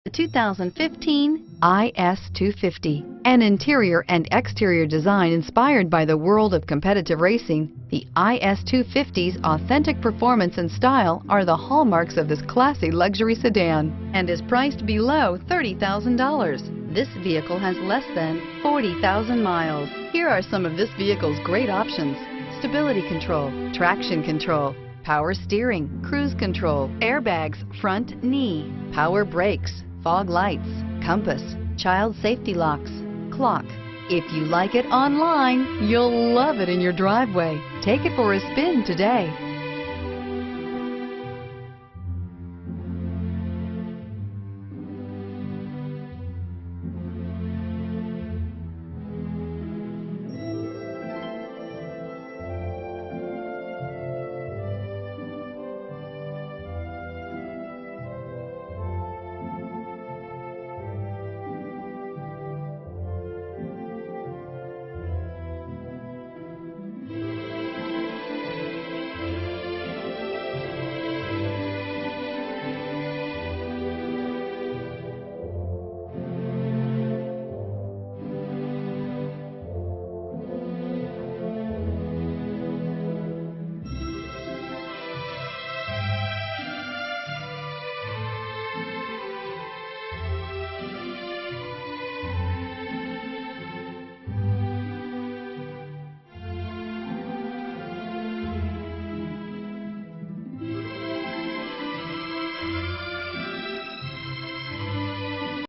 The 2015 IS250. An interior and exterior design inspired by the world of competitive racing, the IS250's authentic performance and style are the hallmarks of this classy luxury sedan and is priced below $30,000. This vehicle has less than 40,000 miles. Here are some of this vehicle's great options: stability control, traction control, power steering, cruise control, airbags, front knee, power brakes, fog lights, compass, child safety locks, clock. If you like it online, you'll love it in your driveway. Take it for a spin today.